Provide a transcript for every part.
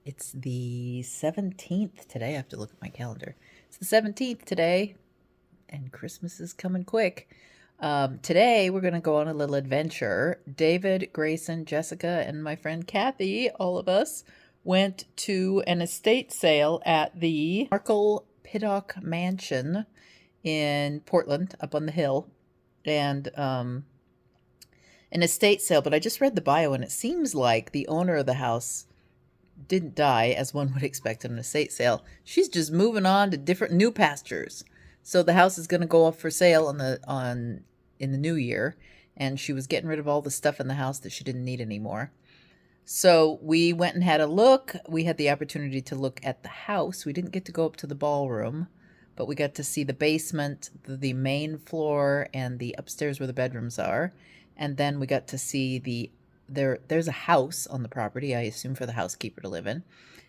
It's the 17th today. I have to look at my calendar. It's the 17th today, and Christmas is coming quick. Today, we're going to go on a little adventure. David, Grayson, Jessica, and my friend Kathy, all of us, went to an estate sale at the Markle Pittock Mansion in Portland, up on the hill. And an estate sale, but I just read the bio, and it seems like the owner of the house didn't die, as one would expect in an estate sale. She's just moving on to different new pastures. So the house is going to go up for sale in the new year, and she was getting rid of all the stuff in the house that she didn't need anymore. So we went and had a look. We had the opportunity to look at the house. We didn't get to go up to the ballroom, but we got to see the basement, the main floor, and the upstairs where the bedrooms are. And then we got to see there's a house on the property, I assume for the housekeeper to live in.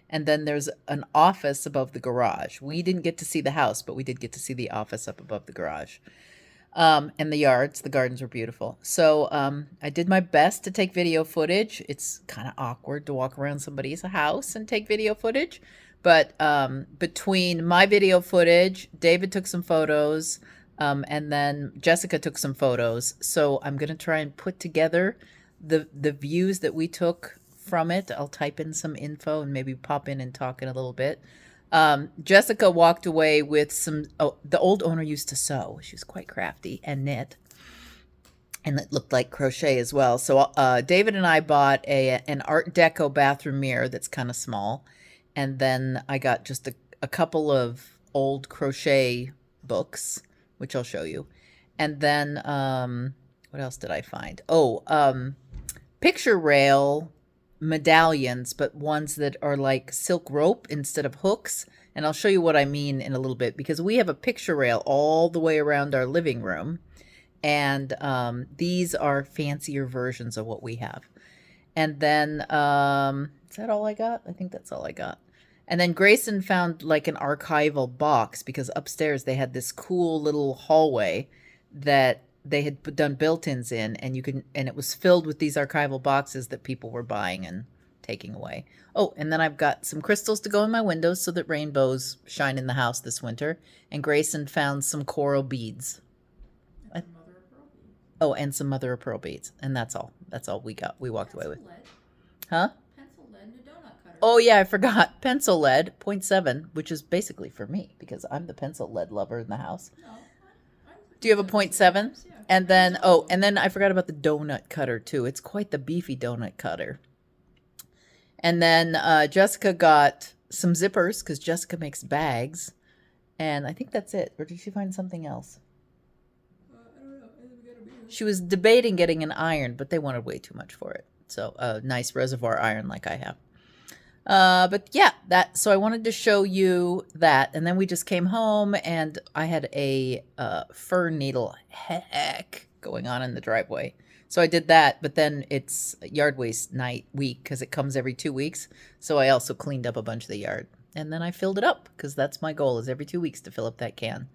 And then there's an office above the garage. We didn't get to see the house, but we did get to see the office up above the garage. And the gardens were beautiful. So I did my best to take video footage. It's kind of awkward to walk around somebody's house and take video footage. But between my video footage, David took some photos, and then Jessica took some photos. So I'm going to try and put together the views that we took from it. I'll type in some info and maybe pop in and talk in a little bit. Jessica walked away with the old owner used to sew. She was quite crafty and knit. And it looked like crochet as well. So David and I bought an Art Deco bathroom mirror that's kind of small. And then I got just a couple of old crochet books, which I'll show you. And then, what else did I find? Picture rail medallions, but ones that are like silk rope instead of hooks. And I'll show you what I mean in a little bit, because we have a picture rail all the way around our living room. And these are fancier versions of what we have. And then, is that all I got? I think that's all I got. And then Grayson found like an archival box, because upstairs they had this cool little hallway that they had done built-ins in, and it was filled with these archival boxes that people were buying and taking away. Oh, and then I've got some crystals to go in my windows so that rainbows shine in the house this winter. And Grayson found some coral beads. Oh, and some mother of pearl beads. And that's all. That's all we got. We walked away with. Huh? Pencil lead and a donut cutter. Oh, yeah, I forgot. Pencil lead, 0.7, which is basically for me, because I'm the pencil lead lover in the house. No, Do you have a 0.7? Yeah. And then, and then I forgot about the donut cutter, too. It's quite the beefy donut cutter. And then Jessica got some zippers, because Jessica makes bags. And I think that's it. Or did she find something else? I don't know. I think we got a beer. She was debating getting an iron, but they wanted way too much for it. So a nice reservoir iron like I have. But yeah, so I wanted to show you that. And then we just came home, and I had a fir needle heck going on in the driveway. So I did that, but then it's yard waste week, because it comes every 2 weeks. So I also cleaned up a bunch of the yard. And then I filled it up, because that's my goal, is every 2 weeks to fill up that can.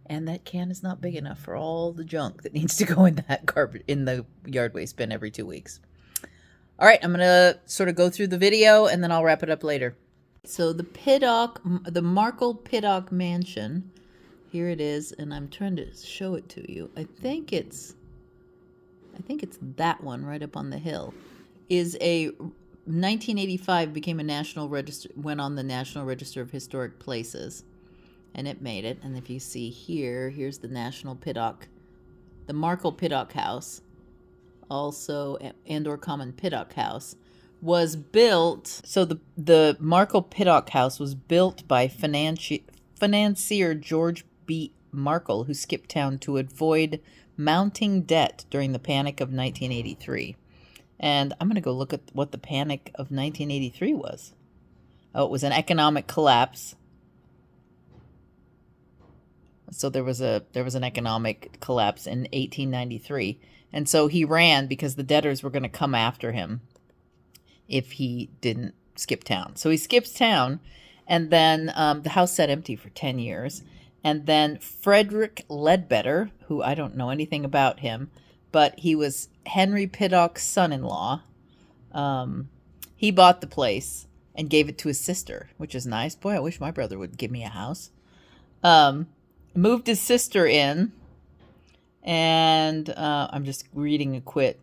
And that can is not big enough for all the junk that needs to go in the yard waste bin every 2 weeks. All right, I'm going to sort of go through the video, and then I'll wrap it up later. So the Markle Pittock Mansion, here it is, and I'm trying to show it to you. I think it's that one right up on the hill. Is 1985 became went on the National Register of Historic Places, and it made it. And if you see here's the the Markle Pittock House. Also, and/or common Pittock House, was built. So the Markle Pittock House was built by financier George B. Markle, who skipped town to avoid mounting debt during the Panic of 1983. And I'm going to go look at what the Panic of 1983 was. Oh, it was an economic collapse. So there was an economic collapse in 1893. And so he ran because the debtors were going to come after him if he didn't skip town. So he skips town, and then the house sat empty for 10 years. And then Frederick Ledbetter, who I don't know anything about him, but he was Henry Pittock's son-in-law. He bought the place, and gave it to his sister, which is nice. Boy, I wish my brother would give me a house. Moved his sister in, and I'm just reading a quick.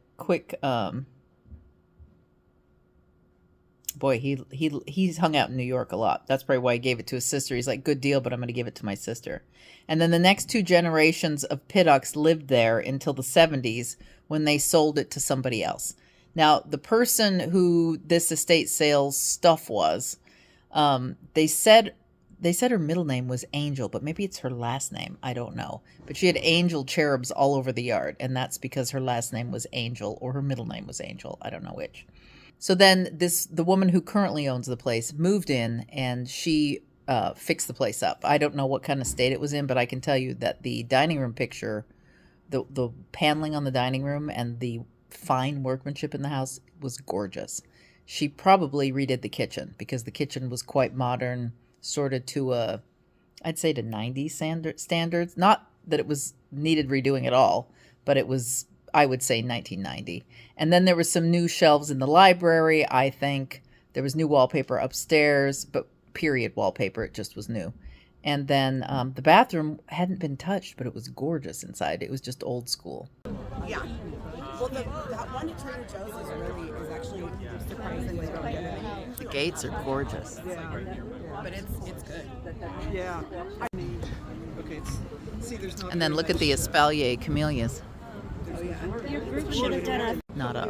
Boy, he's hung out in New York a lot. That's probably why he gave it to his sister. He's like, good deal, but I'm going to give it to my sister. And then the next 2 generations of Pittocks lived there until the 70s when they sold it to somebody else. Now, the person who this estate sales stuff was, they said her middle name was Angel, but maybe it's her last name. I don't know. But she had angel cherubs all over the yard, and that's because her last name was Angel, or her middle name was Angel. I don't know which. So then the woman who currently owns the place moved in, and she fixed the place up. I don't know what kind of state it was in, but I can tell you that the dining room picture, the paneling on the dining room and the fine workmanship in the house was gorgeous. She probably redid the kitchen because the kitchen was quite modern, sort of to I'd say to 90s standards. Not that it was needed redoing at all, but it was, I would say, 1990. And then there was some new shelves in the library, I think. There was new wallpaper upstairs, but period wallpaper. It just was new. And then the bathroom hadn't been touched, but it was gorgeous inside. It was just old school. Yeah. Well, that one at Trader Joe's is actually surprisingly really good. The gates are gorgeous. Yeah. But it's good. Yeah. Okay. See, there's not. And then look at the espalier camellias. Oh yeah. Your group should have done Not up.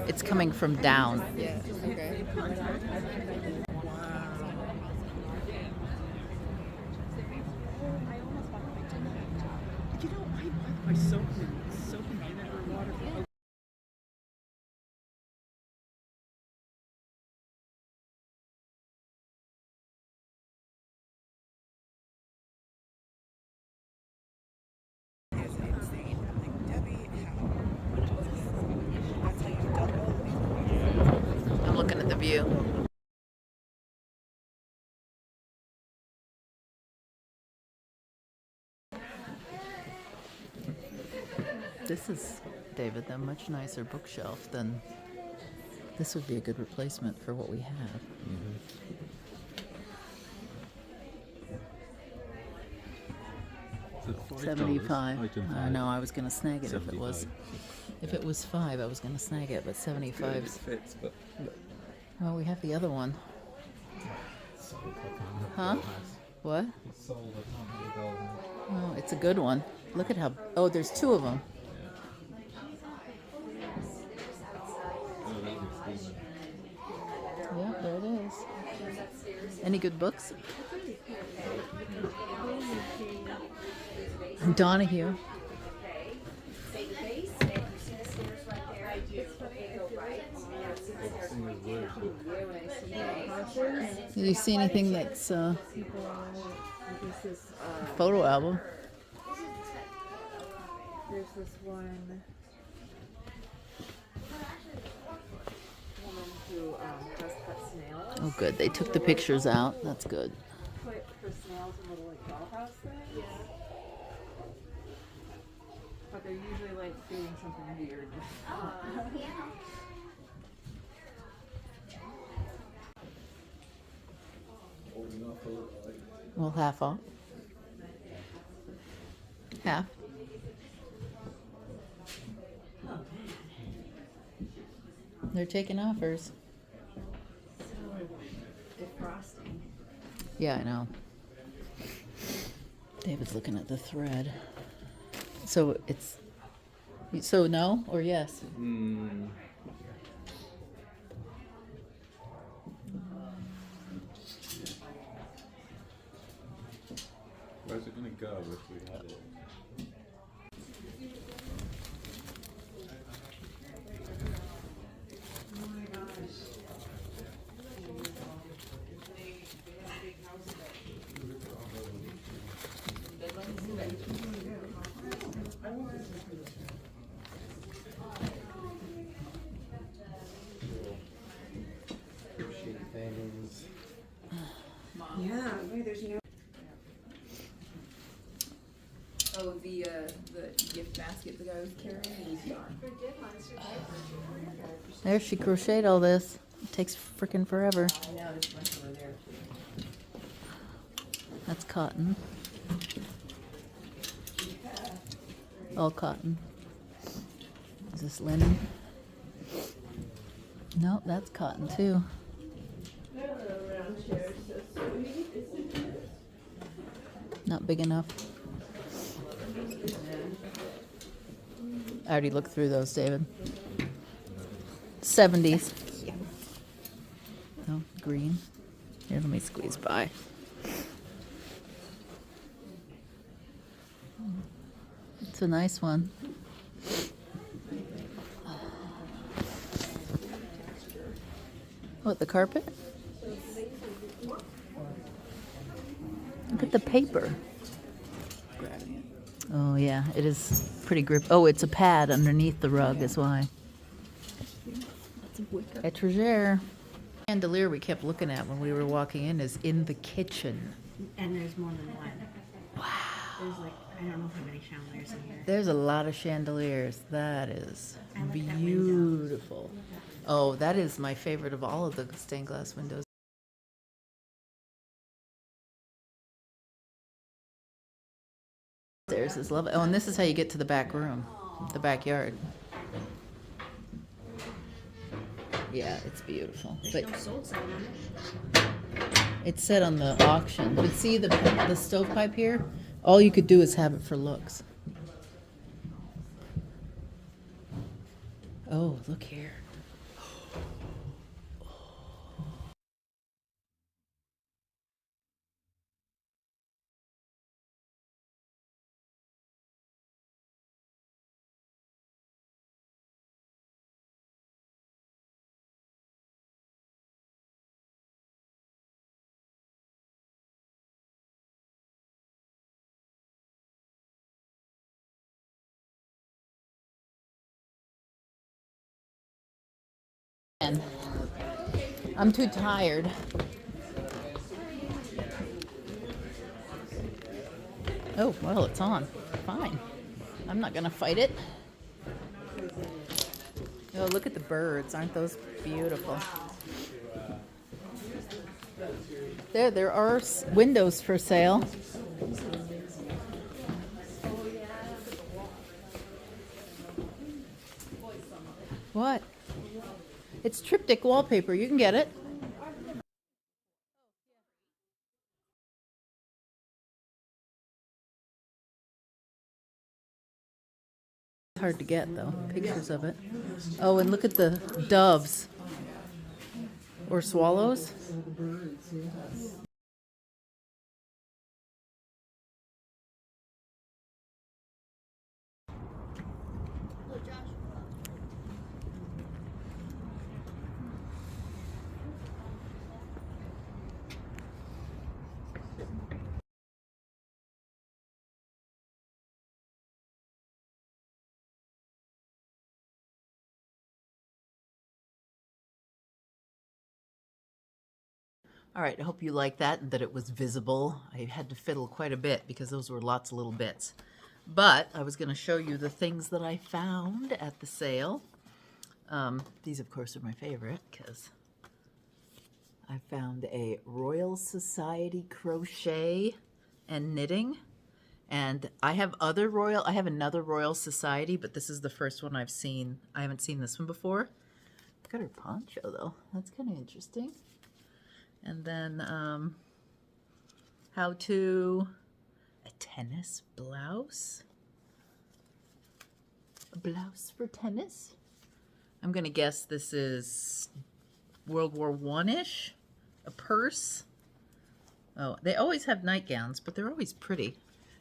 It's coming from down. Yeah. Okay. You know, I soaking vinegar water. Is insane. Like, Debbie, that's how you double. I'm looking at the view. This is, David, a much nicer bookshelf than... This would be a good replacement for what we have. $75. I know, I was going to snag it if it was... If it was 5, I was going to snag it, but 75. Fits, but Well, we have the other one. Huh? What? Oh, it's a good one. Look at how... Oh, there's 2 of them. Yeah, there it is. Any good books? Donahue. Did you see anything that's photo album? There's this one woman who has cut snails. Oh, good. They took the pictures out. That's good. Put her snails in little like dollhouse things. But they're usually like doing something weird. Well, half off. Half. They're taking offers. Defrosting. Yeah, I know. David's looking at the thread. So it's... So no or yes? where's it gonna go if we had it? Things. Yeah. Wait, there's no. Oh, the gift basket the guy was carrying is yarn. There, she crocheted all this. It takes freaking forever. I know, there's a bunch over there. That's cotton. All cotton. Is this linen? No, that's cotton too. Not big enough. I already looked through those, David. 70s. No, green. Here, let me squeeze by. It's a nice one. What, the carpet? Look at the paper. Oh yeah, it is pretty grip. Oh, it's a pad underneath the rug is why. Etagere. Chandelier we kept looking at when we were walking in is in the kitchen. And there's more than one. Wow. There's like, I don't know how many chandeliers in here. There's a lot of chandeliers. That is I like that window. beautiful. Oh, that is my favorite of all of the stained glass windows. Stairs is lovely. Oh, and this is how you get to the back room, the backyard. Yeah, it's beautiful. But No sold sign on it. it's set on the auction. But see the stovepipe here? All you could do is have it for looks. Oh, look here. And I'm too tired. Oh, well, it's on. Fine. I'm not going to fight it. Oh, look at the birds. Aren't those beautiful? There are windows for sale. What? It's triptych wallpaper. You can get it. It's hard to get, though. Pictures of it. Oh, and look at the doves. Or swallows. All right, I hope you like that and that it was visible. I had to fiddle quite a bit because those were lots of little bits. But I was going to show you the things that I found at the sale. These, of course, are my favorite because I found a Royal Society crochet and knitting. And I have another Royal Society, but this is the first one I've seen. I haven't seen this one before. Look at her poncho, though. That's kind of interesting. And then how to a tennis blouse. A blouse for tennis. I'm going to guess this is World War I-ish. A purse. Oh, they always have nightgowns, but they're always pretty.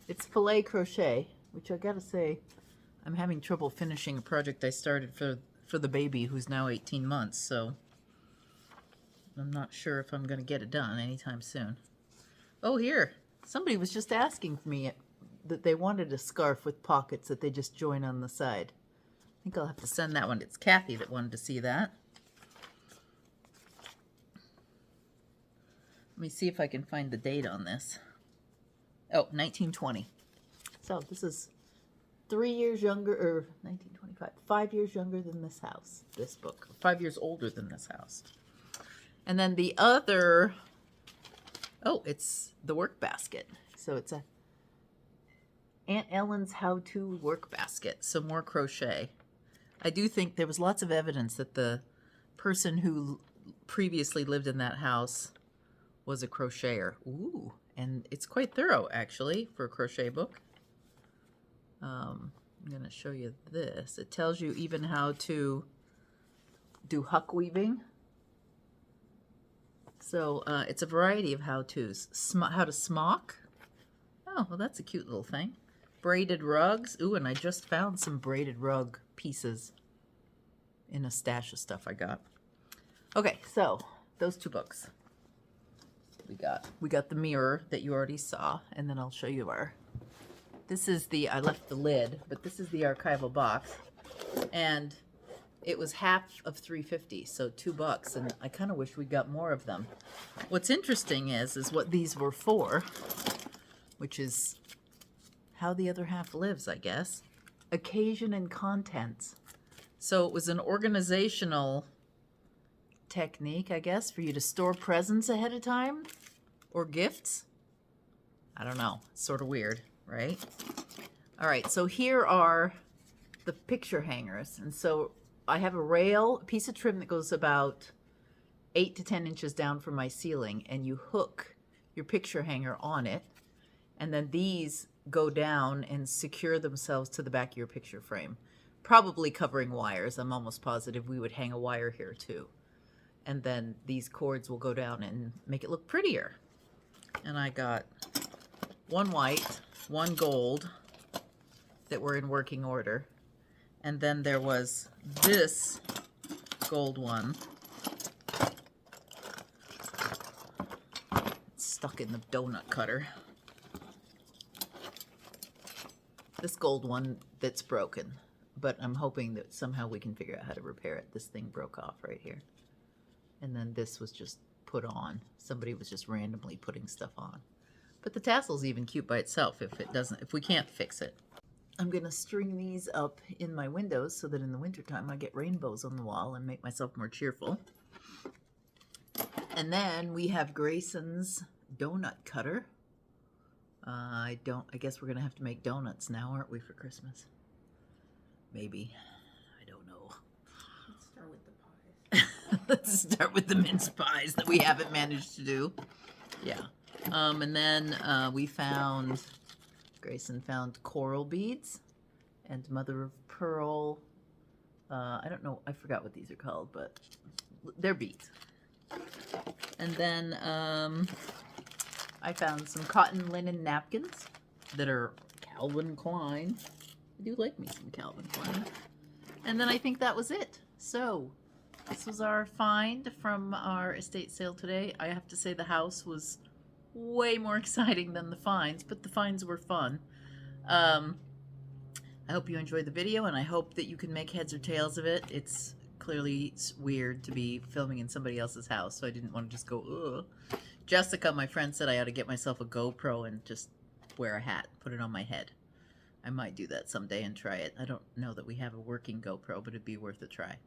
It's filet crochet, which I got to say, I'm having trouble finishing a project I started for the baby who's now 18 months, so I'm not sure if I'm going to get it done anytime soon. Oh, here. Somebody was just asking me that they wanted a scarf with pockets that they just join on the side. I think I'll have to send that one. It's Kathy that wanted to see that. Let me see if I can find the date on this. Oh, 1920. So this is 3 years younger, or 1925, 5 years younger than this house, this book. 5 years older than this house. And then the other, oh, it's the work basket. So it's a Aunt Ellen's how-to work basket. So more crochet. I do think there was lots of evidence that the person who previously lived in that house was a crocheter. Ooh, and it's quite thorough, actually, for a crochet book. I'm going to show you this. It tells you even how to do huck weaving. So it's a variety of how-tos. How to smock. Oh, well, that's a cute little thing. Braided rugs. Ooh, and I just found some braided rug pieces in a stash of stuff I got. Okay, so those 2 books. We got the mirror that you already saw, and then I'll show you this is I left the lid, but this is the archival box, and it was half of $3.50, so $2, and I kind of wish we got more of them. What's interesting is what these were for, which is how the other half lives, I guess. Occasion and contents. So it was an organizational technique, I guess, for you to store presents ahead of time or gifts. I don't know. It's sort of weird, right? All right, so here are the picture hangers. And so I have a piece of trim that goes about 8 to 10 inches down from my ceiling, and you hook your picture hanger on it, and then these go down and secure themselves to the back of your picture frame, probably covering wires. I'm almost positive we would hang a wire here too. And then these cords will go down and make it look prettier. And I got 1 white, 1 gold that were in working order. And then there was this gold one. It's stuck in the donut cutter. This gold one that's broken, but I'm hoping that somehow we can figure out how to repair it. This thing broke off right here. And then this was just put on. Somebody was just randomly putting stuff on. But the tassel's even cute by itself if we can't fix it. I'm gonna string these up in my windows so that in the wintertime I get rainbows on the wall and make myself more cheerful. And then we have Grayson's donut cutter. I guess we're gonna have to make donuts now, aren't we, for Christmas? Maybe. I don't know. Let's start with the pies. Let's start with the mince pies that we haven't managed to do. Yeah. And then Grayson found coral beads and mother of pearl. I don't know. I forgot what these are called, but they're beads. And then I found some cotton linen napkins that are Calvin Klein. I do like me some Calvin Klein. And then I think that was it. So this was our find from our estate sale today. I have to say the house was way more exciting than the finds, but the finds were fun. I hope you enjoyed the video, and I hope that you can make heads or tails of it. It's clearly weird to be filming in somebody else's house, so I didn't want to just go, ugh. Jessica, my friend, said I ought to get myself a GoPro and just wear a hat, put it on my head. I might do that someday and try it. I don't know that we have a working GoPro, but it'd be worth a try.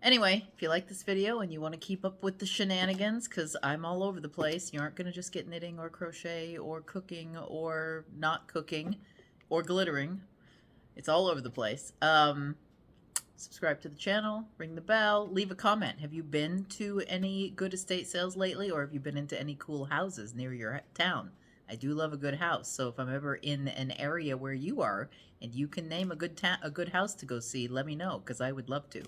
Anyway, if you like this video and you want to keep up with the shenanigans, because I'm all over the place, you aren't going to just get knitting or crochet or cooking or not cooking or glittering. It's all over the place. Subscribe to the channel, ring the bell, leave a comment. Have you been to any good estate sales lately, or have you been into any cool houses near your town? I do love a good house, so if I'm ever in an area where you are and you can name a good house to go see, let me know, because I would love to.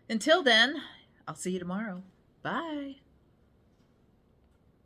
Until then, I'll see you tomorrow. Bye.